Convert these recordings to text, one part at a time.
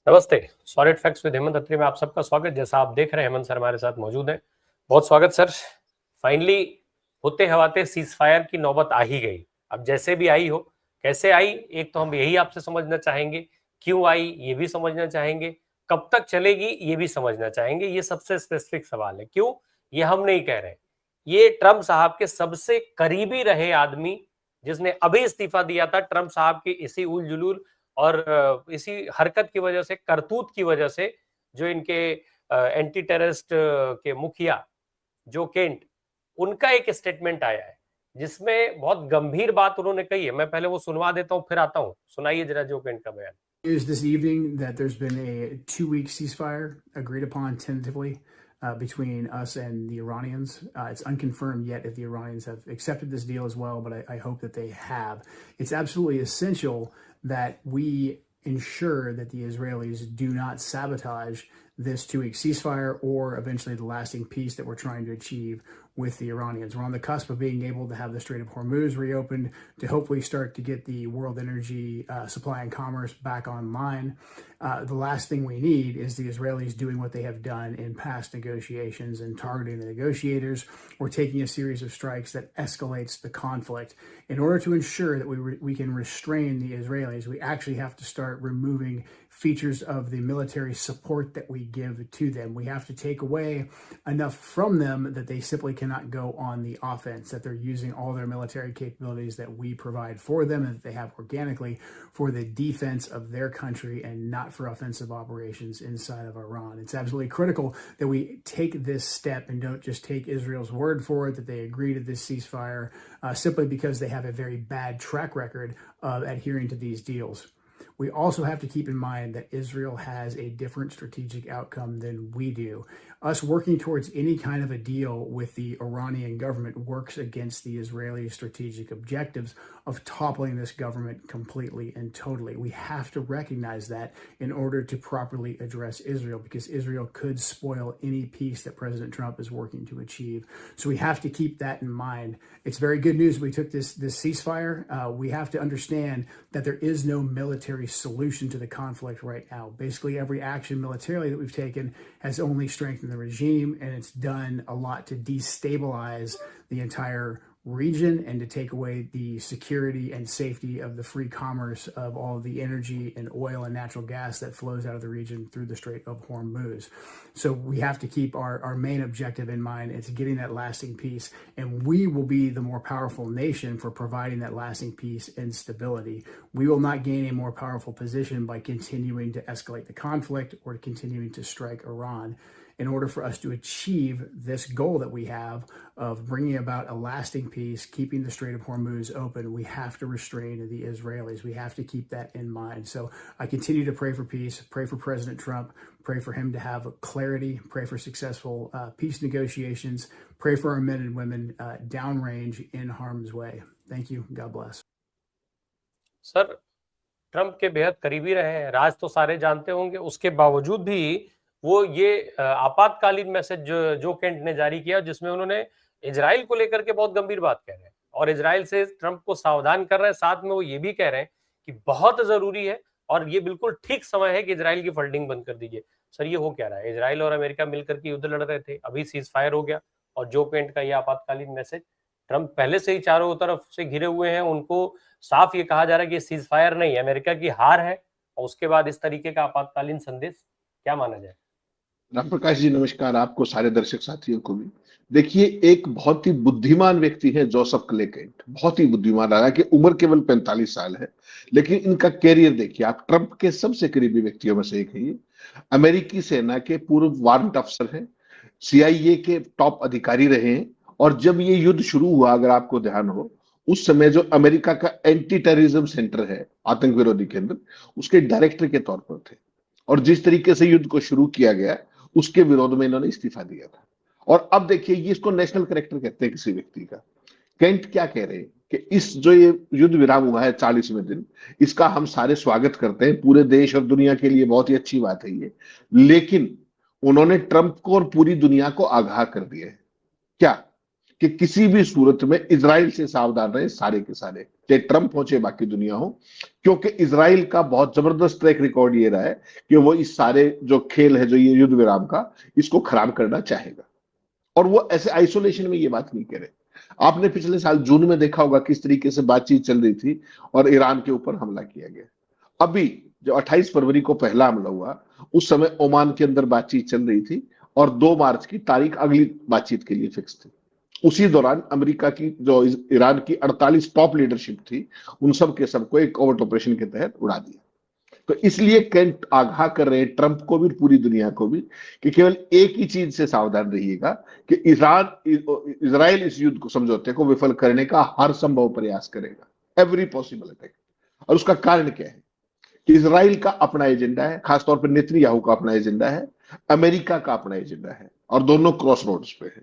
नमस्ते। Solid facts with Hemant अत्री में आप सबका स्वागत। जैसा आप देख रहे हैं, हेमंत सर हमारे साथ मौजूद हैं। बहुत स्वागत सर। फाइनली होते हवाते सीज फायर की नौबत आ ही गई। अब जैसे भी आई हो, कैसे आई, एक तो हम यही आपसे समझना चाहेंगे, क्यों आई ये भी समझना चाहेंगे, कब तक चलेगी ये भी समझना चाहेंगे। ये सबसे स्पेसिफिक सवाल है। क्यों, ये हम नहीं कह रहे, ये ट्रंप साहब के सबसे करीबी रहे आदमी, जिसने अभी इस्तीफा दिया था, ट्रंप साहब की इसी उल जुलूल और इसी हरकत की वजह से, करतूत की वजह से, जो इनके एंटी टेररिस्ट के मुखिया जो केंट, उनका एक स्टेटमेंट आया है जिसमें बहुत गंभीर बात उन्होंने कही है। मैं पहले वो सुनवा देता हूं, फिर आता हूं। सुनाइए जरा जो केंट का बयान। News this evening that there's been a 2-week ceasefire agreed upon tentatively between us and the Iranians. It's unconfirmed yet if the Iranians have accepted this deal as well, but I hope that they have. It's absolutely essential that we ensure that the Israelis do not sabotage this 2-week ceasefire or eventually the lasting peace that we're trying to achieve with the Iranians. We're on the cusp of being able to have the Strait of Hormuz reopened to hopefully start to get the world energy supply and commerce back online. The last thing we need is the Israelis doing what they have done in past negotiations and targeting the negotiators or taking a series of strikes that escalates the conflict. In order to ensure that we can restrain the Israelis, we actually have to start removing features of the military support that we give to them. We have to take away enough from them that they simply cannot go on the offense, that they're using all their military capabilities that we provide for them and that they have organically for the defense of their country and not for offensive operations inside of Iran. It's absolutely critical that we take this step and don't just take Israel's word for it, that they agree to this ceasefire simply because they have a very bad track record of adhering to these deals. We also have to keep in mind that Israel has a different strategic outcome than we do. Us working towards any kind of a deal with the Iranian government works against the Israeli strategic objectives of toppling this government completely and totally. We have to recognize that in order to properly address Israel, because Israel could spoil any peace that President Trump is working to achieve. So we have to keep that in mind. It's very good news we took this ceasefire. We have to understand that there is no military solution to the conflict right now. Basically, every action militarily that we've taken has only strengthened the regime, and it's done a lot to destabilize the entire region and to take away the security and safety of the free commerce of all of the energy and oil and natural gas that flows out of the region through the Strait of Hormuz. So we have to keep our main objective in mind. It's getting that lasting peace, and we will be the more powerful nation for providing that lasting peace and stability. We will not gain a more powerful position by continuing to escalate the conflict or continuing to strike Iran. In order for us to achieve this goal that we have of bringing about a lasting peace, keeping the Strait of Hormuz open, we have to restrain the Israelis. We have to keep that in mind. So I continue to pray for peace, pray for President Trump, pray for him to have clarity, pray for successful peace negotiations, pray for our men and women downrange in harm's way. Thank you. God bless. Sir, Trump के बेहद करीबी रहे हैं, राज तो सारे जानते होंगे, उसके बावजूद भी वो ये आपातकालीन मैसेज जो केंट ने जारी किया, जिसमें उन्होंने इजराइल को लेकर के बहुत गंभीर बात कह रहे हैं और इजराइल से ट्रंप को सावधान कर रहे हैं। साथ में वो ये भी कह रहे हैं कि बहुत जरूरी है और ये बिल्कुल ठीक समय है कि इजराइल की फंडिंग बंद कर दीजिए। सर, ये हो क्या रहा है? इजराइल और अमेरिका मिलकर के युद्ध लड़ रहे थे, अभी सीज फायर हो गया और जो केंट का ये आपातकालीन मैसेज, ट्रंप पहले से ही चारों तरफ से घिरे हुए हैं, उनको साफ ये कहा जा रहा है कि सीज फायर नहीं, अमेरिका की हार है, और उसके बाद इस तरीके का आपातकालीन संदेश, क्या माना जाए? राम प्रकाश जी नमस्कार, आपको सारे दर्शक साथियों को भी। देखिए, एक बहुत ही बुद्धिमान व्यक्ति है जोसेफ क्ले केंट, बहुत ही बुद्धिमान। हालांकि उम्र केवल 45 साल है, लेकिन इनका कैरियर देखिए आप। ट्रंप के सबसे करीबी व्यक्तियों में से एक है ये। अमेरिकी सेना के पूर्व वारंट अफसर हैं, CIA के टॉप अधिकारी रहे हैं, और जब ये युद्ध शुरू हुआ, अगर आपको ध्यान हो, उस समय जो अमेरिका का एंटी टेररिज्म सेंटर है, आतंक विरोधी केंद्र, उसके डायरेक्टर के तौर पर थे। और जिस तरीके से युद्ध को शुरू किया गया, उसके विरोध में इन्होंने इस्तीफा दिया था। और अब देखिए, ये इसको नेशनल कैरेक्टर कहते हैं किसी व्यक्ति का। केंट क्या कह रहे हैं कि इस जो ये युद्ध विराम हुआ है 40वें दिन, इसका हम सारे स्वागत करते हैं, पूरे देश और दुनिया के लिए बहुत ही अच्छी बात है ये। लेकिन उन्होंने ट्रंप को और पूरी दुनिया को आगाह कर दिया है क्या कि किसी भी सूरत में इजराइल से सावधान रहे सारे के सारे, चाहे ट्रंप हो चाहे बाकी दुनिया हो, क्योंकि इजराइल का बहुत जबरदस्त ट्रैक रिकॉर्ड ये रहा है कि वो इस सारे जो खेल है, जो ये युद्ध विराम का, इसको खराब करना चाहेगा। और वो ऐसे आइसोलेशन में ये बात नहीं कह रहे। आपने पिछले साल जून में देखा होगा किस तरीके से बातचीत चल रही थी और ईरान के ऊपर हमला किया गया। अभी जो 28 फरवरी को पहला हमला हुआ, उस समय ओमान के अंदर बातचीत चल रही थी और 2 मार्च की तारीख अगली बातचीत के लिए फिक्स थी। उसी दौरान अमेरिका की जो ईरान की 48 टॉप लीडरशिप थी, उन सब के सबको एक कोवर्ट ऑपरेशन के तहत उड़ा दिया। तो इसलिए केंट आगाह कर रहे हैं ट्रंप को भी, पूरी दुनिया को भी, कि केवल एक ही चीज से सावधान रहिएगा कि इजराइल इस युद्ध को, समझौते को विफल करने का हर संभव प्रयास करेगा, एवरी पॉसिबल अटैक। और उसका कारण क्या है कि इजराइल का अपना एजेंडा है, खासतौर पर नेतन्याहू का अपना एजेंडा है, अमेरिका का अपना एजेंडा है, और दोनों क्रॉस रोड्स पे है।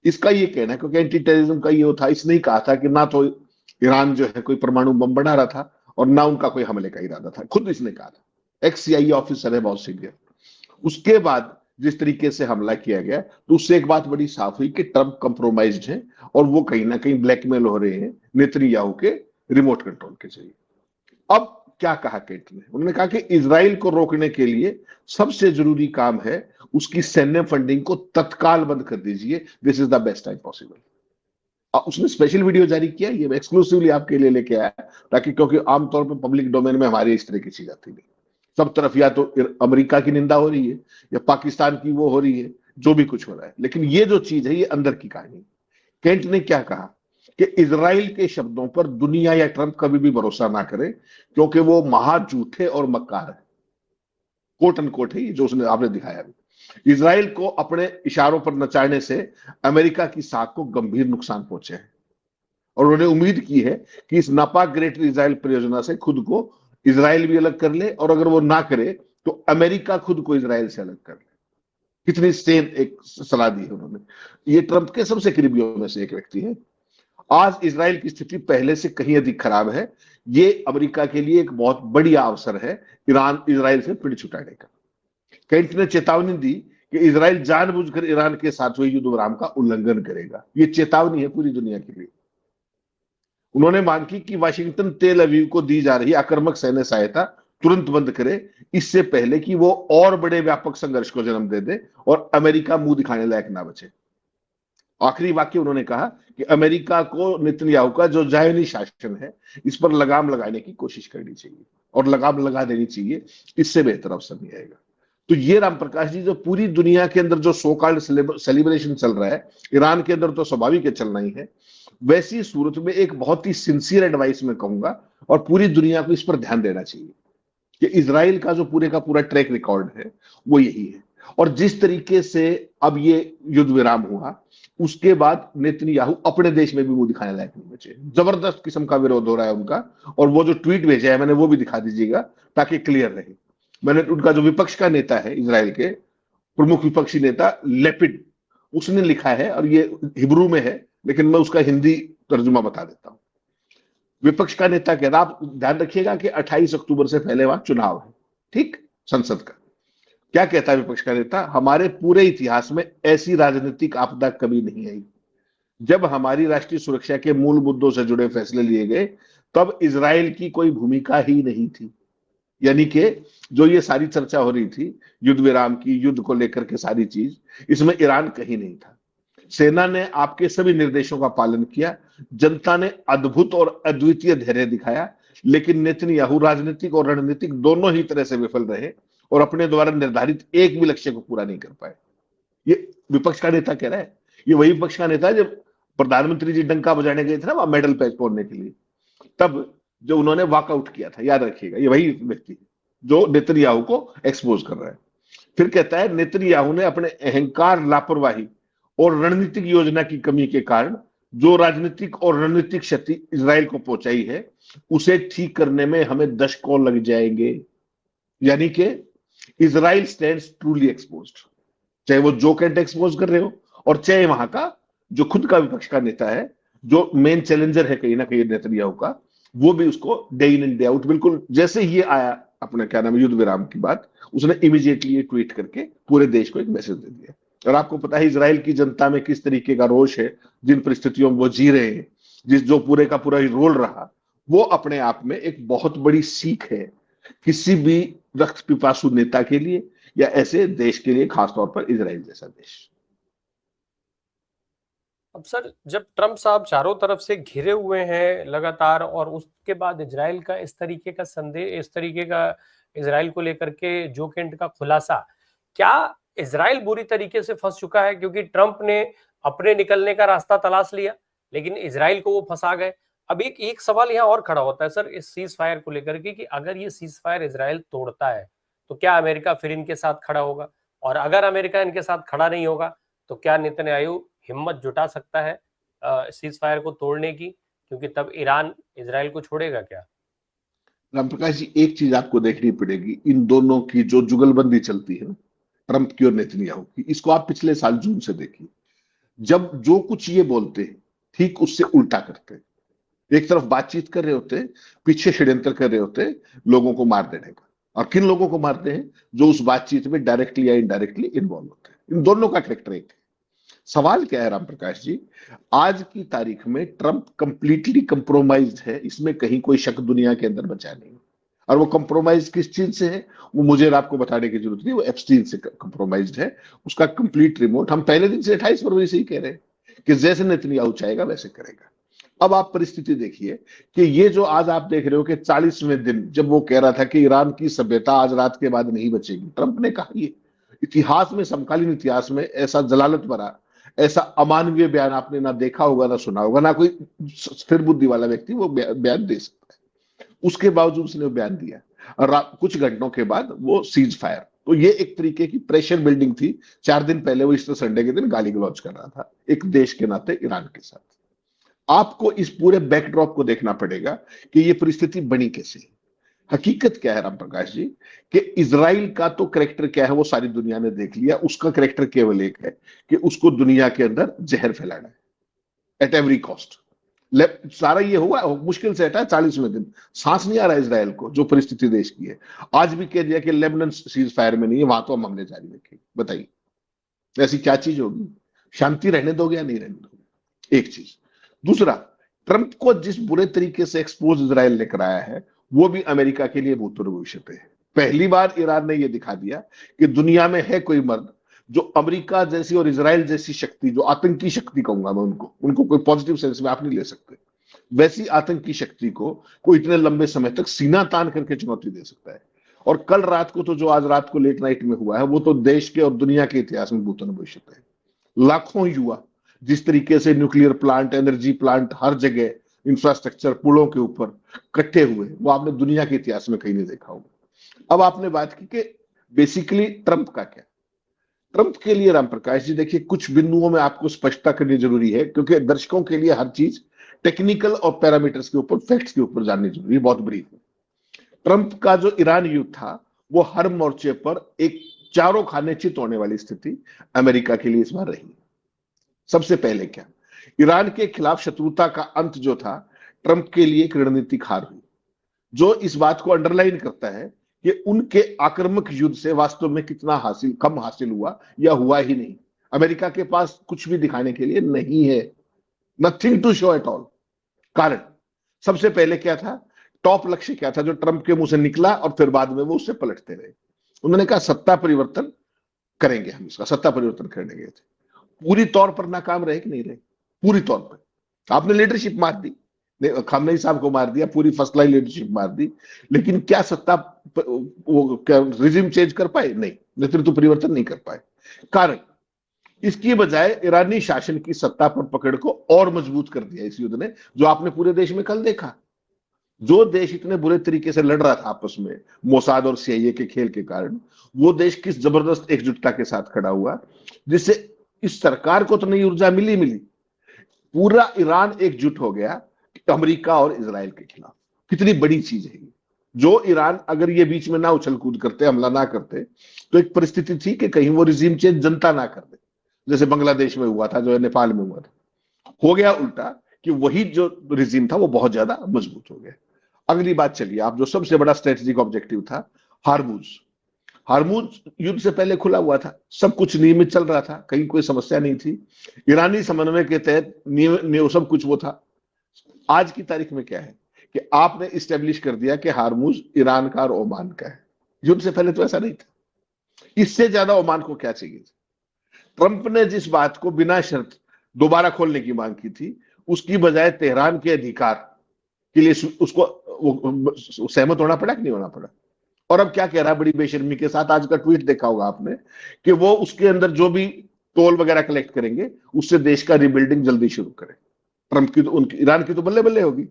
इसका ये कहना है, क्योंकि एंटी टेररिज्म का ये था, इसने ही कहा था कि ना तो ईरान जो है कोई परमाणु बम बना रहा था और ना उनका कोई हमले का इरादा था, खुद इसने कहा था। एक्स CIA ऑफिसर है, बहुत सीनियर। उसके बाद जिस तरीके से हमला किया गया, तो उससे एक बात बड़ी साफ हुई कि ट्रंप कंप्रोमाइज्ड है और वो कहीं ना कहीं ब्लैकमेल हो रहे हैं नेतन्याहू के रिमोट कंट्रोल के जरिए। अब क्या कहा केंट ने? उन्होंने कहा कि इजराइल को रोकने के लिए सबसे जरूरी काम है उसकी सैन्य फंडिंग को तत्काल बंद कर दीजिए। This is the best time possible. उसने स्पेशल वीडियो जारी किया, ये एक्सक्लूसिवली आपके लिए लेके आया, ताकि, क्योंकि आमतौर पर पब्लिक डोमेन में हमारी इस तरह की चीज आती नहीं। सब तरफ या तो अमेरिका की निंदा हो रही है या पाकिस्तान की वो हो रही है, जो भी कुछ हो रहा है, लेकिन ये जो चीज है ये अंदर की कहानी। केंट ने क्या कहा कि इजराइल के शब्दों पर दुनिया या ट्रंप कभी भी भरोसा ना करे, क्योंकि वो महा झूठे और मक्कार है। कोट एंड कोट है ये जो उसने आपने दिखाया। इजराइल को अपने इशारों पर नचाने से अमेरिका की साख को गंभीर नुकसान पहुंचे है, और उन्होंने उम्मीद की है कि इस नापाक ग्रेटर इजराइल परियोजना से खुद को इजराइल भी अलग कर ले, और अगर वो ना करे तो अमेरिका खुद को इजराइल से अलग कर ले। कितनी सेन एक सलाह दी है उन्होंने। ये ट्रंप के सबसे करीबियों में से एक व्यक्ति है। आज इजराइल की स्थिति पहले से कहीं अधिक खराब है। ये अमेरिका के लिए एक बहुत बढ़िया अवसर है ईरान इजराइल से पिड़ छुटाने का। केंट ने चेतावनी दी कि इजराइल जानबूझकर ईरान के साथ हुए युद्ध विराम का उल्लंघन करेगा। ये चेतावनी है पूरी दुनिया के लिए। उन्होंने मांग की कि वाशिंगटन तेल अवीव को दी जा रही आक्रामक सैन्य सहायता तुरंत बंद करे, इससे पहले कि वो और बड़े व्यापक संघर्ष को जन्म दे दे और अमेरिका मुंह दिखाने लायक ना बचे। आखिरी वाक्य उन्होंने कहा कि अमेरिका को नेतन्याहू का जो जायनी शासन है, इस पर लगाम लगाने की कोशिश करनी चाहिए और लगाम लगा देनी चाहिए। इससे बेहतर अवसर नहीं आएगा। तो ये राम प्रकाश जी, जो पूरी दुनिया के अंदर जो सो कॉल्ड सेलिब्रेशन चल रहा है, ईरान के अंदर तो स्वाभाविक है चलना ही है, वैसी सूरत में एक बहुत ही सिंसियर एडवाइस मैं कहूंगा, और पूरी दुनिया को इस पर ध्यान देना चाहिए कि इजराइल का जो पूरे का पूरा ट्रैक रिकॉर्ड है वो यही है। और जिस तरीके से अब ये युद्ध विराम हुआ, उसके बाद नेतन्याहू अपने देश में भी मुंह दिखाने लायक नहीं बचे। जबरदस्त किस्म का विरोध हो रहा है उनका। और वो जो ट्वीट भेजा है मैंने, वो भी दिखा दीजिएगा ताकि क्लियर रहे। मैंने उनका जो विपक्ष का नेता है, इजराइल के प्रमुख विपक्षी नेता लेपिड, उसने लिखा है, और ये हिब्रू में है लेकिन मैं उसका हिंदी तर्जुमा बता देता हूं। विपक्ष का नेता कहता, आप ध्यान रखिएगा कि 28 अक्टूबर से पहले वहां चुनाव है, ठीक, संसद का। क्या कहता है विपक्ष का नेता? हमारे पूरे इतिहास में ऐसी राजनीतिक आपदा कभी नहीं आई। जब हमारी राष्ट्रीय सुरक्षा के मूल मुद्दों से जुड़े फैसले लिए गए, तब इजराइल की कोई भूमिका ही नहीं थी। यानी कि जो ये सारी चर्चा हो रही थी युद्ध विराम की, युद्ध को लेकर के सारी चीज, इसमें ईरान कहीं नहीं था। सेना ने आपके सभी निर्देशों का पालन किया, जनता ने अद्भुत और अद्वितीय धैर्य दिखाया, लेकिन नेतन्याहू राजनीतिक और रणनीतिक दोनों ही तरह से विफल रहे और अपने द्वारा निर्धारित एक भी लक्ष्य को पूरा नहीं कर पाए। ये विपक्ष का नेता कह रहा है। ये वही विपक्ष का नेता है जब प्रधानमंत्री जी डंका बजाने गए थे ना वहां मेडल पैच तोड़ने के लिए, तब जो उन्होंने वॉकआउट किया था, याद रखिएगा, ये वही व्यक्ति जो नेतन्याहू को एक्सपोज कर रहा है। फिर कहता है नेतन्याहू ने अपने अहंकार, लापरवाही और रणनीतिक योजना की कमी के कारण जो राजनीतिक और रणनीतिक क्षति इजराइल को पहुंचाई है, उसे ठीक करने में हमें दशकों लग जाएंगे। यानी कि इजराइल स्टैंड्स ट्रूली एक्सपोज्ड, चाहे वो जो कैंट एक्सपोज कर रहे हो और चाहे वहां का जो खुद का विपक्ष का नेता है, जो मेन चैलेंजर है कहीं ना कहीं नेतन्याहू का, वो भी उसको day in and day out, बिल्कुल जैसे ही आया अपना क्या नाम युद्ध विराम की बात, उसने इमीडिएटली ट्वीट करके पूरे देश को एक मैसेज दे दिया। और आपको पता है इजराइल की जनता में किस तरीके का रोष है, जिन परिस्थितियों में वो जी रहे हैं, जो पूरे का पूरा रोल रहा, वो अपने आप में एक बहुत बड़ी सीख है किसी भी रक्त पिपासु नेता के लिए या ऐसे देश के लिए, खासतौर पर इजराइल जैसा देश। अब सर, जब ट्रंप साहब चारों तरफ से घिरे हुए हैं लगातार, और उसके बाद इजराइल का इस तरीके का संदेश, इस तरीके का इजराइल को लेकर के जो केंट का खुलासा, क्या इजराइल बुरी तरीके से फंस चुका है? क्योंकि ट्रंप ने अपने निकलने का रास्ता तलाश लिया, लेकिन इजराइल को वो फंसा गए। अब एक एक सवाल यहाँ और खड़ा होता है सर इस सीज फायर को लेकर के, कि अगर ये सीज फायर इजराइल तोड़ता है तो क्या अमेरिका फिर इनके साथ खड़ा होगा? और अगर अमेरिका इनके साथ खड़ा नहीं होगा तो क्या नेतन्याहू हिम्मत जुटा सकता है सीज फायर को तोड़ने की? क्योंकि तब ईरान इजराइल को छोड़ेगा क्या? रामप्रकाश जी, एक चीज आपको देखनी पड़ेगी, इन दोनों की जो जुगलबंदी चलती है ना, ट्रंप की और नेतन्याहू की, इसको आप पिछले साल जून से देखिए। जब जो कुछ ये बोलते हैं ठीक उससे उल्टा करते हैं। एक तरफ बातचीत कर रहे होते, पीछे षड्यंत्र कर रहे होते लोगों को मार देने का। और किन लोगों को मारते हैं? जो उस बातचीत में डायरेक्टली या इनडायरेक्टली इन्वॉल्व होते हैं। इन दोनों का कैरेक्टर एक है। सवाल क्या है रामप्रकाश जी, आज की तारीख में ट्रंप कंप्लीटली कंप्रोमाइज्ड है, इसमें कहीं कोई शक दुनिया के अंदर बचा नहीं। और वो कंप्रोमाइज किस चीज से है, वो मुझे आपको बताने की जरूरत नहीं, वो एप्स्टीन से कंप्रोमाइज्ड है। उसका कंप्लीट रिमोट, हम पहले दिन से 28 फरवरी से ही कह रहे हैं कि जैसे नेतन्याहू चाहेगा वैसे करेगा। अब आप परिस्थिति देखिए कि ये जो आज आप देख रहे हो कि 40वें दिन जब वो कह रहा था कि ईरान की सभ्यता आज रात के बाद नहीं बचेगी, ट्रंप ने कहा ये इतिहास में, समकालीन इतिहास में ऐसा जलालत भरा, ऐसा अमानवीय बयान आपने ना देखा होगा ना सुना होगा, ना कोई स्थिर बुद्धि वाला व्यक्ति वो बयान दे सकता है। उसके बावजूद उसने बयान दिया और कुछ घंटों के बाद वो सीज फायर। तो ये एक तरीके की प्रेशर बिल्डिंग थी। 4 दिन पहले वो ईस्टर संडे के दिन गाली गलौज कर रहा था एक देश के नाते ईरान के साथ। आपको इस पूरे बैकड्रॉप को देखना पड़ेगा कि ये परिस्थिति बनी कैसे। हकीकत क्या है रामप्रकाश जी, कि इजराइल का तो करेक्टर क्या है वो सारी दुनिया ने देख लिया। उसका करेक्टर केवल एक है कि उसको दुनिया के अंदर जहर फैलाना है एट एवरी कॉस्ट। सारा ये हुआ, मुश्किल से हटा 40वें दिन, सांस नहीं आ रहा इजराइल को, जो परिस्थिति देश की है। आज भी कह दिया कि लेबनान सीज फायर में नहीं है, वहां तो हम हमले जारी रखेंगे। बताइए ऐसी क्या चीज होगी? शांति रहने दोगे या नहीं रहने दोगे? एक चीज। दूसरा, ट्रंप को जिस बुरे तरीके से एक्सपोज इजराइल ने कराया है, वो भी अमेरिका के लिए भूतपूर्व भविष्य पे है। पहली बार ईरान ने यह दिखा दिया कि दुनिया में है कोई मर्द जो अमेरिका जैसी और इजराइल जैसी शक्ति, जो आतंकी शक्ति कहूंगा मैं उनको कोई पॉजिटिव सेंस में आप नहीं ले सकते, वैसी आतंकी शक्ति को कोई इतने लंबे समय तक सीना तान करके चुनौती दे सकता है। और कल रात को तो जो आज रात को लेट नाइट में हुआ है, वो तो देश के और दुनिया के इतिहास में भूतपूर्व भविष्य है। लाखों युवा जिस तरीके से न्यूक्लियर प्लांट, एनर्जी प्लांट, हर जगह इंफ्रास्ट्रक्चर, पुलों के ऊपर इकट्ठे हुए, वो आपने दुनिया के इतिहास में कहीं नहीं देखा होगा। अब आपने बात की कि बेसिकली ट्रंप का क्या। ट्रंप के लिए रामप्रकाश जी देखिए, कुछ बिंदुओं में आपको स्पष्टता करनी जरूरी है, क्योंकि दर्शकों के लिए हर चीज टेक्निकल और पैरामीटर्स के ऊपर, फैक्ट्स के ऊपर जाननी जरूरी है। बहुत ब्रीफ है। ट्रंप का जो ईरान युद्ध था, वो हर मोर्चे पर एक चारों खाने चित होने वाली स्थिति अमेरिका के लिए इस बार रही। सबसे पहले क्या, ईरान के खिलाफ शत्रुता का अंत जो था, ट्रंप के लिए एक रणनीतिक हार हुई, जो इस बात को अंडरलाइन करता है कि उनके आक्रामक युद्ध से वास्तव में कितना कम हासिल हुआ या हुआ ही नहीं। अमेरिका के पास कुछ भी दिखाने के लिए नहीं है, nothing to show at all. कारण सबसे पहले क्या था, टॉप लक्ष्य क्या था जो ट्रंप के मुंह से निकला और फिर बाद में वो उससे पलटते रहे? उन्होंने कहा सत्ता परिवर्तन करेंगे, हम इसका सत्ता परिवर्तन करने गए थे। पूरी तौर पर नाकाम रहे कि नहीं रहे? पूरी तौर पर। आपने लीडरशिप मार दी, खामनेई साहब को मार दिया, पूरी फर्स्ट लाइन लीडरशिप मार दी, लेकिन क्या सत्ता वो क्या रिजिम चेंज कर पाए? नहीं, नेतृत्व परिवर्तन नहीं कर पाए। कारण इसकी बजाय ईरानी शासन की सत्ता पर पकड़ को और मजबूत कर दिया इस युद्ध ने, जो आपने पूरे देश में कल देखा। जो देश इतने बुरे तरीके से लड़ रहा था आपस में मोसाद और सीआईए के खेल के कारण, वो देश किस जबरदस्त एकजुटता के साथ खड़ा हुआ, जिससे इस सरकार को तो नई ऊर्जा मिली, पूरा ईरान एकजुट हो गया अमेरिका और इजराइल के खिलाफ। कितनी बड़ी चीज है ये। जो ईरान अगर ये बीच में ना उछल कूद करते, हमला ना करते, तो एक परिस्थिति थी कि कहीं वो रिजीम चेंज जनता ना कर दे, जैसे बांग्लादेश में हुआ था, जो नेपाल में हुआ था। हो गया उल्टा कि वही जो रिजीम था वो बहुत ज्यादा मजबूत हो गया। अगली बात चलिए, आप जो सबसे बड़ा स्ट्रेटेजिक ऑब्जेक्टिव था, हार्मुज। हार्मुज युद्ध से पहले खुला हुआ था, सब कुछ नियमित चल रहा था, कहीं कोई समस्या नहीं थी। ईरानी समन्वय के तहत सब कुछ वो था। आज की तारीख में क्या है कि आपने इस्टेब्लिश कर दिया कि हार्मुज ईरान का और ओमान का है। युद्ध से पहले तो ऐसा नहीं था। इससे ज्यादा ओमान को क्या चाहिए? ट्रंप ने जिस बात को बिना शर्त दोबारा खोलने की मांग की थी, उसकी बजाय तेहरान के अधिकार के लिए उसको सहमत होना पड़ा कि नहीं होना पड़ा? और अब क्या कह रहा है बड़ी बेशर्मी के साथ, आज का ट्वीट देखा होगा आपने, कि वो उसके अंदर जो भी टोल वगैरह कलेक्ट करेंगे उससे देश का रिबिल्डिंग जल्दी शुरू करें। ट्रंप की तो, उनकी ईरान की तो बल्ले बल्ले होगी।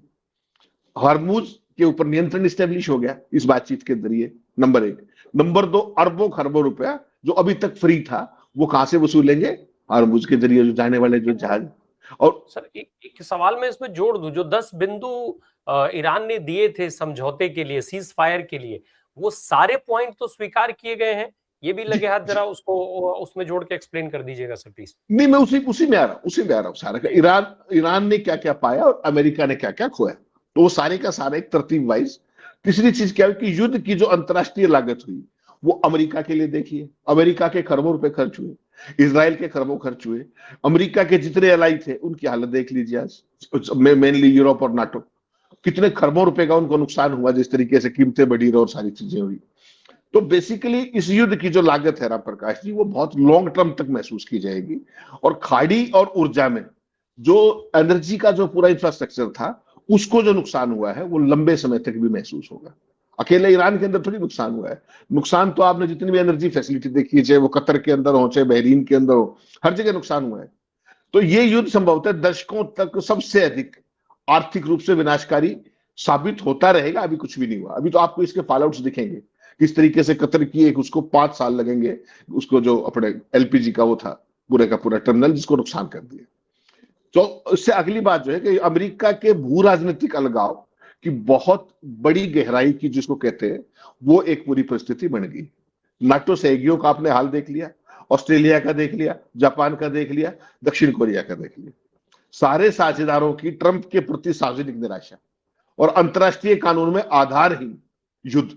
हार्मुज के ऊपर नियंत्रण स्टेब्लिश हो गया इस बातचीत के जरिए, नंबर एक। नंबर दो, अरबों खरबों रुपया जो अभी तक फ्री था वो कहां से वसूलेंगे? हार्मुज के जरिए जो जाने वाले जो जहाज। और सर एक सवाल मैं इसमें जोड़ दूं, जो 10 बिंदु ईरान ने दिए थे समझौते के लिए, सीज फायर के लिए, वो सारे पॉइंट तो स्वीकार किए गए हैं? ये भी लगे हाथ जरा उसको उसमें जोड़ के एक्सप्लेन कर दीजिएगा सर प्लीज। नहीं, मैं उसी में आ रहा हूँ सारा का। ईरान ने क्या क्या पाया और अमेरिका ने क्या क्या खोया, तो वो सारे का सारा एक तरतीब वाइज। तीसरी चीज क्या है कि युद्ध की जो अंतरराष्ट्रीय लागत हुई वो अमेरिका के लिए देखिए, अमेरिका के खरबों रुपए खर्च हुए, इसराइल के खरबों खर्च हुए, अमेरिका के जितने एलाई थे उनकी हालत देख लीजिए आज, मेनली यूरोप और नाटो, कितने खरबों रुपए का उनको नुकसान हुआ जिस तरीके से कीमतें बढ़ी और सारी चीजें हुई। तो बेसिकली इस युद्ध की जो लागत है राम प्रकाश जी, वो बहुत लॉन्ग टर्म तक महसूस की जाएगी। और खाड़ी और ऊर्जा में जो एनर्जी का जो पूरा इंफ्रास्ट्रक्चर था उसको जो नुकसान हुआ है वो लंबे समय तक भी महसूस होगा। अकेले ईरान के अंदर थोड़ी नुकसान हुआ है, नुकसान तो आपने जितनी भी एनर्जी फैसिलिटी देखी है, चाहे वो कतर के अंदर हो चाहे बहरीन के अंदर हो, हर जगह नुकसान हुआ है। तो ये युद्ध संभवतः दशकों तक सबसे अधिक आर्थिक रूप से विनाशकारी साबित होता रहेगा। अभी कुछ भी नहीं हुआ, अभी तो आपको इसके फॉलोआउट्स दिखेंगे किस तरीके से। कतर की एक उसको 5 साल लगेंगे, उसको जो अपने एलपीजी का वो था पूरे का पूरा टर्मिनल, जिसको नुकसान कर दिया। तो इससे अगली बात जो है कि अमेरिका के भू राजनीतिक अलगाव की बहुत बड़ी गहराई की जिसको कहते हैं, वो एक पूरी परिस्थिति बन गई। नाटो सहयोगियों का आपने हाल देख लिया, ऑस्ट्रेलिया का देख लिया, जापान का देख लिया, दक्षिण कोरिया का देख लिया। सारे साझेदारों की ट्रंप के प्रति सार्वजनिक निराशा और अंतरराष्ट्रीय कानून में आधारहीन युद्ध,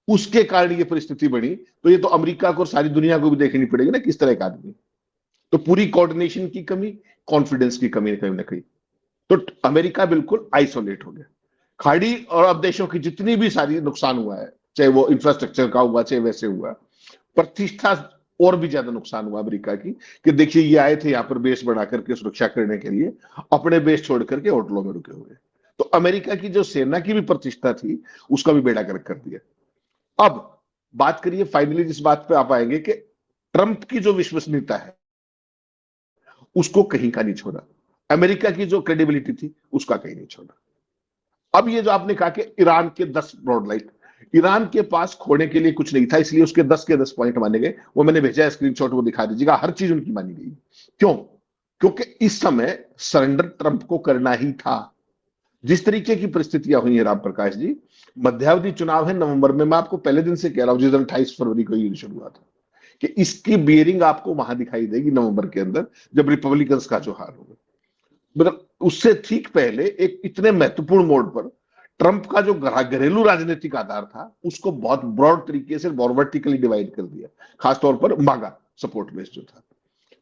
उसके कारण ये परिस्थिति बनी। तो ये तो अमेरिका को और सारी दुनिया को भी देखनी पड़ेगी ना किस तरह का आदमी। तो पूरी कोऑर्डिनेशन की कमी, कॉन्फिडेंस की कमी कहीं ना कहीं। तो अमेरिका बिल्कुल आइसोलेट हो गया। खाड़ी और अब देशों की जितनी भी सारी नुकसान हुआ है, चाहे वो इंफ्रास्ट्रक्चर का हुआ चाहे वैसे हुआ, प्रतिष्ठा और भी ज्यादा नुकसान हुआ अमेरिका की। कि देखिए ये आए थे यहाँ पर बेस बना करके सुरक्षा करने के लिए, अपने बेस छोड़ करके होटलों में रुके हुए। तो अमेरिका की जो सेना की भी प्रतिष्ठा थी उसका भी बेड़ा गर्क कर दिया। अब बात करिए फाइनली जिस बात पे आप आएंगे कि ट्रंप की जो विश्वसनीयता है उसको कहीं का नहीं छोड़ा, अमेरिका की जो क्रेडिबिलिटी थी उसका कहीं नहीं छोड़ा। अब ये जो आपने कहा कि ईरान के 10 ब्रॉड लाइट, ईरान के पास खोने के लिए कुछ नहीं था, इसलिए उसके 10 के 10 पॉइंट माने गए। वो मैंने भेजा है स्क्रीनशॉट, वो दिखा दीजिएगा, हर चीज उनकी मानी गई। क्यों? क्योंकि इस समय सरेंडर ट्रंप को करना ही था। जिस तरीके की परिस्थितियां हुई है राम प्रकाश जी, मध्यावधि चुनाव है नवंबर में, मैं आपको पहले दिन से कह रहा हूं जिस दिन 28 फरवरी को ये शुरू हुआ था, कि इसकी बियरिंग आपको वहां दिखाई देगी नवंबर के अंदर, जब रिपब्लिकन्स का जो हार होगा। मतलब उससे ठीक पहले एक इतने महत्वपूर्ण मोड़ पर ट्रंप का जो घरेलू राजनीतिक आधार था उसको बहुत ब्रॉड तरीके से वर्टिकली डिवाइड कर दिया, खासतौर पर मागा सपोर्ट बेस जो था।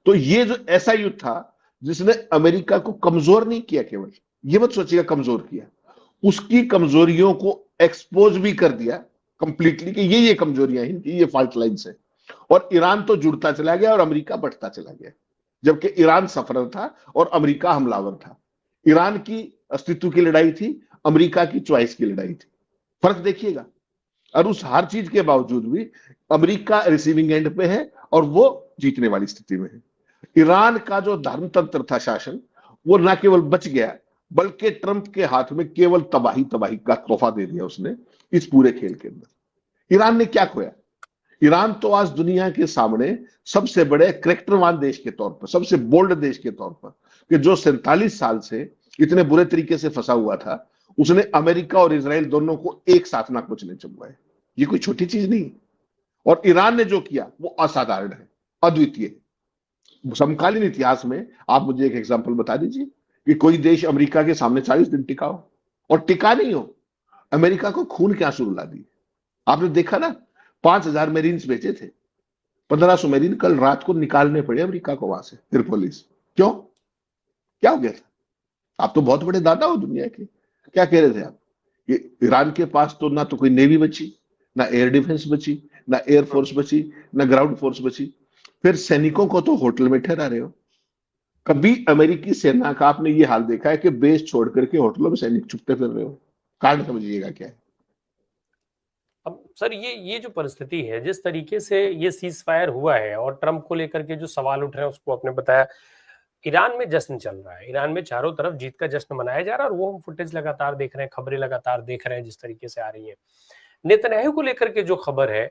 तो ये जो ऐसा युद्ध था जिसने अमेरिका को कमजोर नहीं किया, केवल ये मत सोचिएगा कमजोर किया, उसकी कमजोरियों को एक्सपोज भी कर दिया कंप्लीटली कि ये कमजोरियां हैं, ये फॉल्ट लाइन्स है। और ईरान तो जुड़ता चला गया और अमेरिका बढ़ता चला गया, जबकि ईरान सफरर था और अमेरिका हमलावर था। ईरान की अस्तित्व की लड़ाई थी, अमेरिका की चॉइस की लड़ाई थी। फर्क देखिएगा। और उस हर चीज के बावजूद भी अमेरिका रिसीविंग एंड पे है और वो जीतने वाली स्थिति में है। ईरान का जो धर्मतंत्र था शासन, वो न केवल बच गया बल्कि ट्रंप के हाथ में केवल तबाही तबाही का तोहफा दे दिया उसने इस पूरे खेल के अंदर। ईरान ने क्या खोया? ईरान तो आज दुनिया के सामने सबसे बड़े करैक्टरवान देश के तौर पर, सबसे बोल्ड देश के तौर पर, कि जो 47 साल से इतने बुरे तरीके से फंसा हुआ था, उसने अमेरिका और इजराइल दोनों को एक साथ ना कुचले चलवाए। ये कोई छोटी चीज नहीं। और ईरान ने जो किया वो असाधारण है, अद्वितीय है। समकालीन इतिहास में आप मुझे एक एग्जांपल बता दीजिए कि कोई देश अमेरिका के सामने 40 दिन टिका हो, और टिका नहीं हो। अमेरिका को खून के आंसू रुला दिए। आपने देखा ना, 5,000 मेरीन्स भेजे थे, 1,500 मेरीन कल रात को निकालने पड़े अमेरिका को वहां से, त्रिपोली से। क्यों? क्या हो गया था? आप तो बहुत बड़े दादा हो दुनिया के, क्या कह रहे थे आप? ये ईरान के पास तो ना तो कोई नेवी बची, ना एयर डिफेंस बची, ना एयर फोर्स बची, ना ग्राउंड फोर्स बची, फिर सैनिकों को तो होटल में ठहरा रहे हो। कभी अमेरिकी सेना का आपने ये हाल देखा है कि बेस छोड़ करके होटलों में सैनिक छुपते फिर रहे हो? कारण समझिएगा क्या है। अब सर ये जो परिस्थिति है, जिस तरीके से ये सीज फायर हुआ है और ट्रंप को लेकर के जो सवाल उठ रहे हैं उसको आपने बताया। ईरान में जश्न चल रहा है, ईरान में चारों तरफ जीत का जश्न मनाया जा रहा है और वो हम फुटेज लगातार देख रहे हैं, खबरें लगातार देख रहे हैं जिस तरीके से आ रही है। नेतन्याहू को लेकर के जो खबर है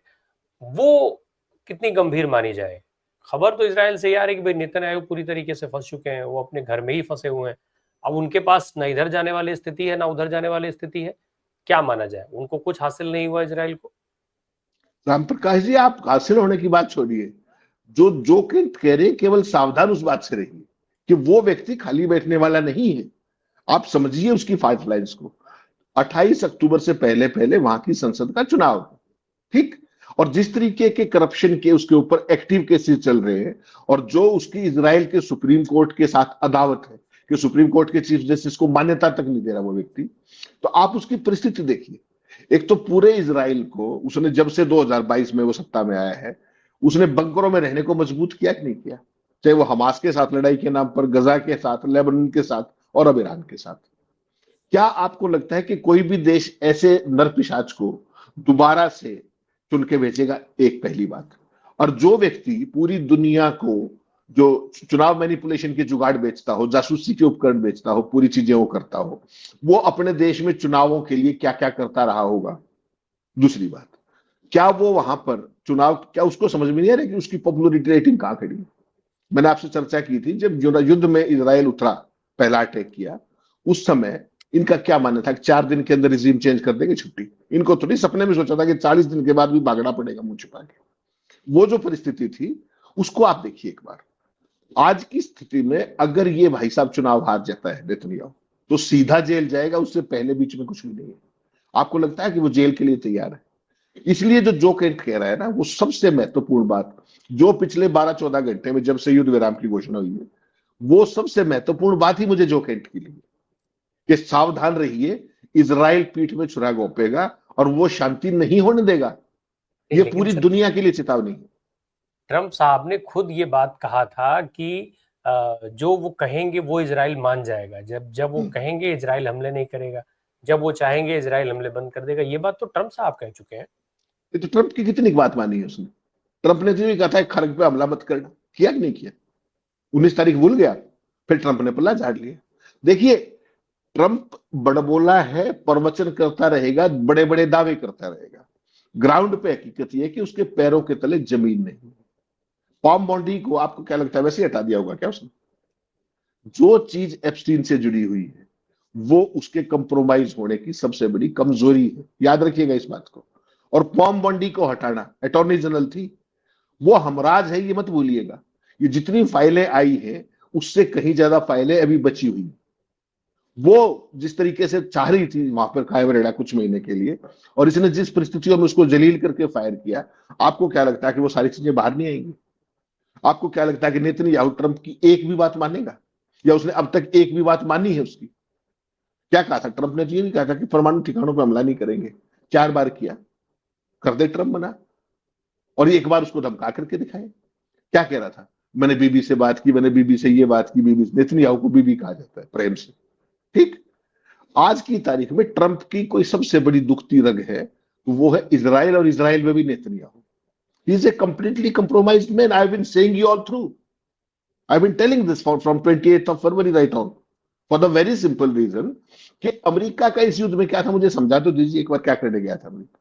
वो कितनी गंभीर मानी जाए? खबर तो इजराइल से ये आ रही है कि भाई नेतन्याहू पूरी तरीके से फंस चुके हैं, वो अपने घर में ही फंसे हुए हैं। अब उनके पास ना इधर जाने वाली स्थिति है ना उधर जाने वाली स्थिति है। क्या माना जाए, उनको कुछ हासिल नहीं हुआ इजराइल को? राम प्रकाश जी, आप हासिल होने की बात छोड़िए, जो कह रहे हैं, केवल सावधान उस बात से रहिए कि वो व्यक्ति खाली बैठने वाला नहीं है। आप समझिए उसकी पाइपलाइंस को। 28 अक्टूबर से पहले पहले वहां की संसद का चुनाव, ठीक, और जिस तरीके के करप्शन के उसके ऊपर एक्टिव केसेस चल रहे हैं, और जो उसकी इजराइल के सुप्रीम कोर्ट के साथ अदावत है कि सुप्रीम कोर्ट के चीफ जस्टिस को मान्यता तक नहीं दे रहा वो व्यक्ति, तो आप उसकी परिस्थिति देखिए। एक तो पूरे इजराइल को उसने जब से 2022 में वो सत्ता में आया है, उसने बंकरों में रहने को मजबूत किया कि नहीं किया? चाहे वो हमास के साथ लड़ाई के नाम पर, गजा के साथ, लेबनान के साथ, और अब ईरान के साथ। क्या आपको लगता है कि कोई भी देश ऐसे नरपिशाच को दोबारा से चुन के भेजेगा? एक पहली बात। और जो व्यक्ति पूरी दुनिया को जो चुनाव मैनिपुलेशन के जुगाड़ बेचता हो, जासूसी के उपकरण बेचता हो, पूरी चीजें वो करता हो, वो अपने देश में चुनावों के लिए क्या क्या करता रहा होगा? दूसरी बात, क्या वो वहां पर चुनाव, क्या उसको समझ में नहीं आ रहा कि उसकी पॉपुलरिटी रेटिंग कहां खड़ी है? मैंने आपसे चर्चा की थी, जब युद्ध में इजराइल उतरा, पहला अटैक किया, उस समय इनका क्या मानना था कि 4 दिन के अंदर रिजीम चेंज कर देंगे, छुट्टी। इनको थोड़ी सपने में सोचा था कि 40 दिन के बाद भी भागना पड़ेगा मुंह छिपा के। वो जो परिस्थिति थी उसको आप देखिए एक बार। आज की स्थिति में अगर ये भाई साहब चुनाव हार जाता है नेतन्याहू, तो सीधा जेल जाएगा, उससे पहले बीच में कुछ भी नहीं है। आपको लगता है कि वो जेल के लिए तैयार है? इसलिए जो केंट कह रहा है ना, वो सबसे महत्वपूर्ण बात जो पिछले 12-14 घंटे में जब से युद्ध विराम की घोषणा हुई है, वो सबसे महत्वपूर्ण बात ही मुझे जो केंट की लगी कि सावधान रहिए, इजराइल पीठ में छुरा घोंपेगा और वो शांति नहीं होने देगा। ये लेकिन पूरी सर, दुनिया के लिए चेतावनी है। ट्रंप साहब ने खुद ये बात कहा था कि जो वो कहेंगे वो इजराइल मान जाएगा, जब जब वो कहेंगे इजराइल हमले नहीं करेगा, जब वो चाहेंगे इजराइल हमले बंद कर देगा। ये बात तो ट्रंप साहब कह चुके हैं। ये तो ट्रंप की कितनी बात मानी है उसने? ट्रंप ने तो ये कहा था खरग पे हमला मत करना, किया कि नहीं किया? 19 तारीख भूल गया? फिर ट्रंप ने पल्ला झाड़ लिया। देखिए, ट्रंप बड़बोला है, प्रवचन करता रहेगा, बड़े बड़े दावे करता रहेगा। ग्राउंड पे हकीकत यह है कि उसके पैरों के तले जमीन नहीं है। पॉम बॉन्डी को आपको क्या लगता है वैसे ही हटा दिया होगा क्या उसने? जो चीज एप्स्टीन से जुड़ी हुई है वो उसके कंप्रोमाइज होने की सबसे बड़ी कमजोरी है, याद रखिएगा इस बात को। और पॉम बॉन्डी को हटाना, अटॉर्नी जनरल थी, वो हमराज है, ये मत भूलिएगा। ये जितनी फाइलें आई हैं उससे कहीं ज्यादा फाइलें अभी बची हुई। वो जिस तरीके से चाह रही थी वहां पर कायम रहना कुछ महीने के लिए, और इसने जिस परिस्थितियों में उसको जलील करके फायर किया, आपको क्या लगता है कि वो सारी चीजें बाहर नहीं आएंगी? आपको क्या लगता है कि नेतन्याहू ट्रंप की एक भी बात मानेगा, या उसने अब तक एक भी बात मानी है उसकी? क्या कहा था ट्रंप ने? तो ये भी कहा था कि परमाणु ठिकानों पर हमला नहीं करेंगे। 4 बार किया, कर दे ट्रंप मना, और ये एक बार उसको धमका करके दिखाए। क्या कह रहा था? मैंने बीबी से बात की, मैंने बीबी से ये बात की। बीबी, नेतन्याहू को बीबी कहा जाता है प्रेम से, ठीक। आज की तारीख में ट्रंप की कोई सबसे बड़ी दुखती रग है तो वो है इजराइल, और इजराइल में भी Netanyahu. He is a completely compromised man. I have been saying you all through, I have been telling this from 28th of February right on, for the very simple reason कि America का इस युद्ध में क्या था, मुझे समझा तो दीजिए एक बार, क्या करने गया था अमेरिका?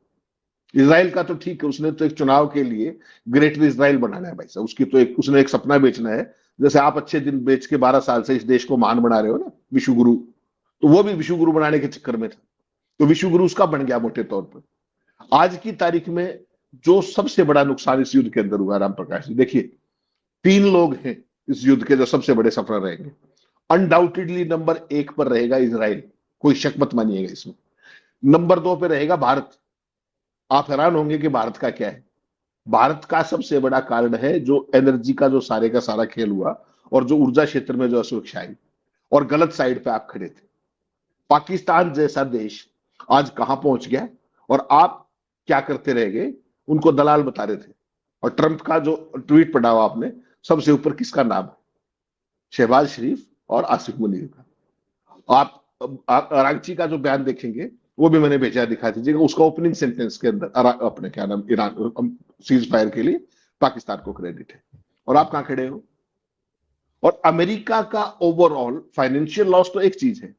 इजराइल का तो ठीक है, उसने तो एक चुनाव के लिए ग्रेटर इजराइल बनाना है भाई साहब, उसकी तो एक उसने एक सपना बेचना है। जैसे आप अच्छे दिन बेच के 12 साल से इस देश को महान बना रहे हो ना, विश्व गुरु, तो वो भी विश्व गुरु बनाने के चक्कर में था, तो विश्व गुरु उसका बन गया मोटे तौर पर। आज की तारीख में जो सबसे बड़ा नुकसान इस युद्ध के अंदर हुआ, राम प्रकाश जी देखिए, 3 लोग हैं इस युद्ध के जो सबसे बड़े सफर रहेंगे। अनडाउटेडली नंबर 1 पर रहेगा इजराइल, कोई शक मत मानिएगा इसमें। नंबर 2 पे रहेगा भारत, आप हैरान होंगे कि भारत का क्या है। भारत का सबसे बड़ा कारण है जो एनर्जी का जो सारे का सारा खेल हुआ और जो ऊर्जा क्षेत्र में जो असुरक्षा आई और गलत साइड पे आप खड़े थे। पाकिस्तान जैसा देश आज कहां पहुंच गया और आप क्या करते रह गए, उनको दलाल बता रहे थे। और ट्रंप का जो ट्वीट पढ़ा हुआ आपने, सबसे ऊपर किसका नाम है? शहबाज शरीफ और आसिफ मुनीर का। आप रांची का जो बयान देखेंगे वो भी मैंने भेजा, दिखा दीजिएगा। उसका ओपनिंग सेंटेंस के अंदर अपने क्या नाम, ईरान सीज फायर के लिए पाकिस्तान को क्रेडिट है। और आप कहां खड़े हो? और अमेरिका का ओवरऑल फाइनेंशियल लॉस तो एक चीज है,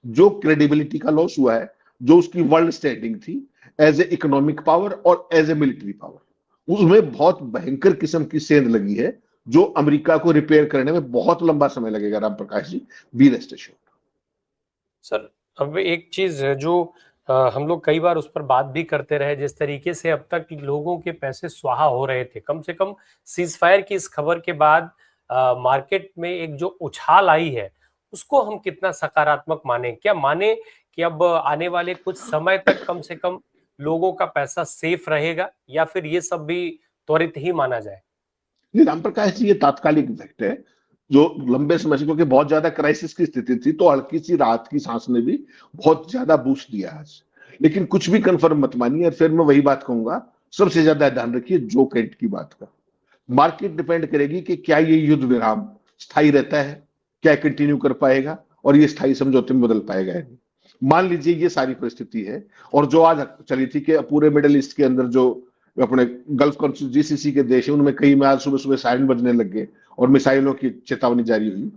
जो क्रेडिबिलिटी का लॉस हुआ है, जो उसकी वर्ल्ड स्टैंडिंग थी एज ए इकोनॉमिक पावर और एज ए मिलिट्री पावर, उसमें बहुत भयंकर किस्म की सेंध लगी है, जो अमेरिका को रिपेयर करने में बहुत लंबा समय लगेगा। Ram Prakash ji, B rest assured. Sir अब एक चीज है जो हम लोग कई बार उस पर बात भी करते रहे, जिस तरीके से अब तक लोगों के पैसे स्वाहा हो रहे थे, कम से कम सीज फायर की इस खबर के बाद मार्केट में एक जो उछाल आई है उसको हम कितना सकारात्मक माने? क्या माने कि अब आने वाले कुछ समय तक कम से कम लोगों का पैसा सेफ रहेगा, या फिर ये सब भी त्वरित ही माना जाए? नहीं राम प्रकाश जी, ये तात्कालिक इफेक्ट है जो लंबे समय से, क्योंकि बहुत ज्यादा क्राइसिस की स्थिति थी, तो हल्की सी राहत की सांस ने भी बहुत ज्यादा बूस्ट दिया आज। लेकिन कुछ भी कंफर्म मत मानिए। और फिर मैं वही बात कहूंगा, सबसे ज्यादा ध्यान रखिए जो कैंट की बात का। मार्केट डिपेंड करेगी कि क्या ये युद्ध विराम स्थायी रहता है, क्या कंटिन्यू कर पाएगा और ये स्थायी समझौते में बदल पाएगा या नहीं। मान लीजिए ये सारी परिस्थिति है, और जो आज चली थी कि पूरे मिडिल ईस्ट के अंदर जो अपने गल्फ कंट्री जीसीसी के देश है, उनमें कई में आज सुबह सुबह सायरन बजने लग गए और मिसाइलों की चेतावनी जारी हुई।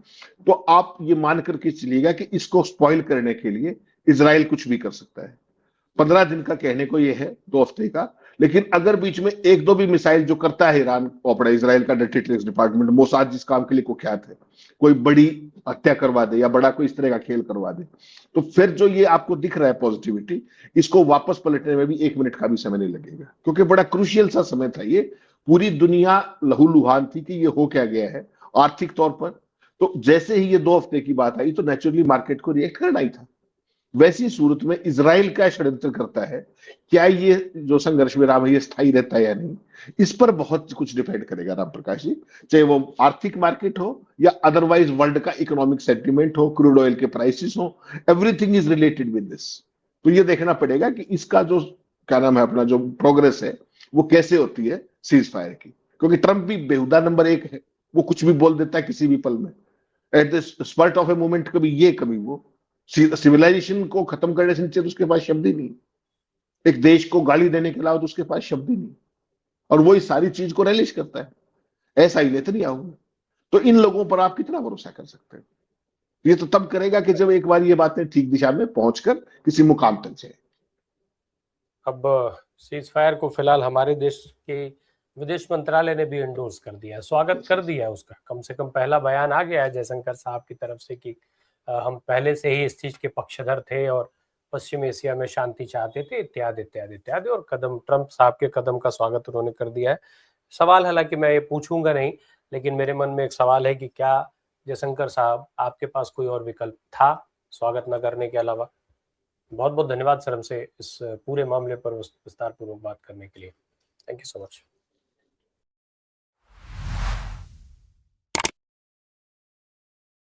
तो आप ये मान करके चलिएगा कि इसको स्पॉइल करने के लिए इजराइल कुछ भी कर सकता है। 15 दिन का कहने को ये है, 2 हफ्ते का। लेकिन अगर बीच में एक दो भी मिसाइल जो करता है ईरान, अपना इजराइल का डर्टी ट्रिक्स डिपार्टमेंट, मोसाद जिस काम के लिए कुख्यात है, कोई बड़ी हत्या करवा दे या बड़ा कोई इस तरह का खेल करवा दे, तो फिर जो ये आपको दिख रहा है पॉजिटिविटी, इसको वापस पलटने में भी 1 मिनट का भी समय नहीं लगेगा। क्योंकि बड़ा क्रूशियल सा समय था ये। पूरी दुनिया लहूलुहान थी कि ये हो क्या गया है आर्थिक तौर पर। तो जैसे ही ये 2 हफ्ते की बात आई तो नेचुरली मार्केट को रिएक्ट करना ही था। वैसी सूरत में इजराइल क्या षड्यंत्र करता है, क्या ये जो संघर्ष विराम है ये स्थायी रहता है या नहीं, इस पर बहुत कुछ डिपेंड करेगा राम प्रकाश जी। चाहे वो आर्थिक मार्केट हो या अदरवाइज वर्ल्ड का इकोनॉमिक सेंटिमेंट हो, क्रूड ऑयल के प्राइसेस हो, everything is related with this. तो ये देखना पड़ेगा कि इसका जो क्या नाम है, अपना जो प्रोग्रेस है वो कैसे होती है सीज फायर की। क्योंकि ट्रंप भी बेहुदा नंबर 1 है, वो कुछ भी बोल देता है किसी भी पल में, at the spurt of a moment, कभी ये कभी वो। सिविलाइजेशन को खत्म करने से नीचे तो उसके पास शब्द ही नहीं। एक देश को गाली देने के अलावा तो उसके पास शब्द ही नहीं, और वो इस सारी चीज को रिलीज करता है। ऐसा ही लेते नहीं आऊंगा। तो इन लोगों पर आप कितना भरोसा कर सकते हैं? ये तो तब करेगा कि जब एक बार ये बातें ठीक दिशा में पहुंचकर किसी मुकाम तक जाए। अब सीज फायर को फिलहाल हमारे देश के विदेश मंत्रालय ने भी एंडोर्स कर दिया है, स्वागत कर दिया है उसका। कम से कम पहला बयान आ गया है जयशंकर साहब की तरफ से कि हम पहले से ही इस चीज के पक्षधर थे और पश्चिम एशिया में शांति चाहते थे, इत्यादि इत्यादि इत्यादि। और कदम, ट्रंप साहब के कदम का स्वागत उन्होंने कर दिया है। सवाल, हालांकि मैं ये पूछूंगा नहीं, लेकिन मेरे मन में एक सवाल है कि क्या जयशंकर साहब आपके पास कोई और विकल्प था स्वागत न करने के अलावा? बहुत बहुत धन्यवाद सर हमसे इस पूरे मामले पर विस्तार पूर्वक बात करने के लिए। Thank you so much.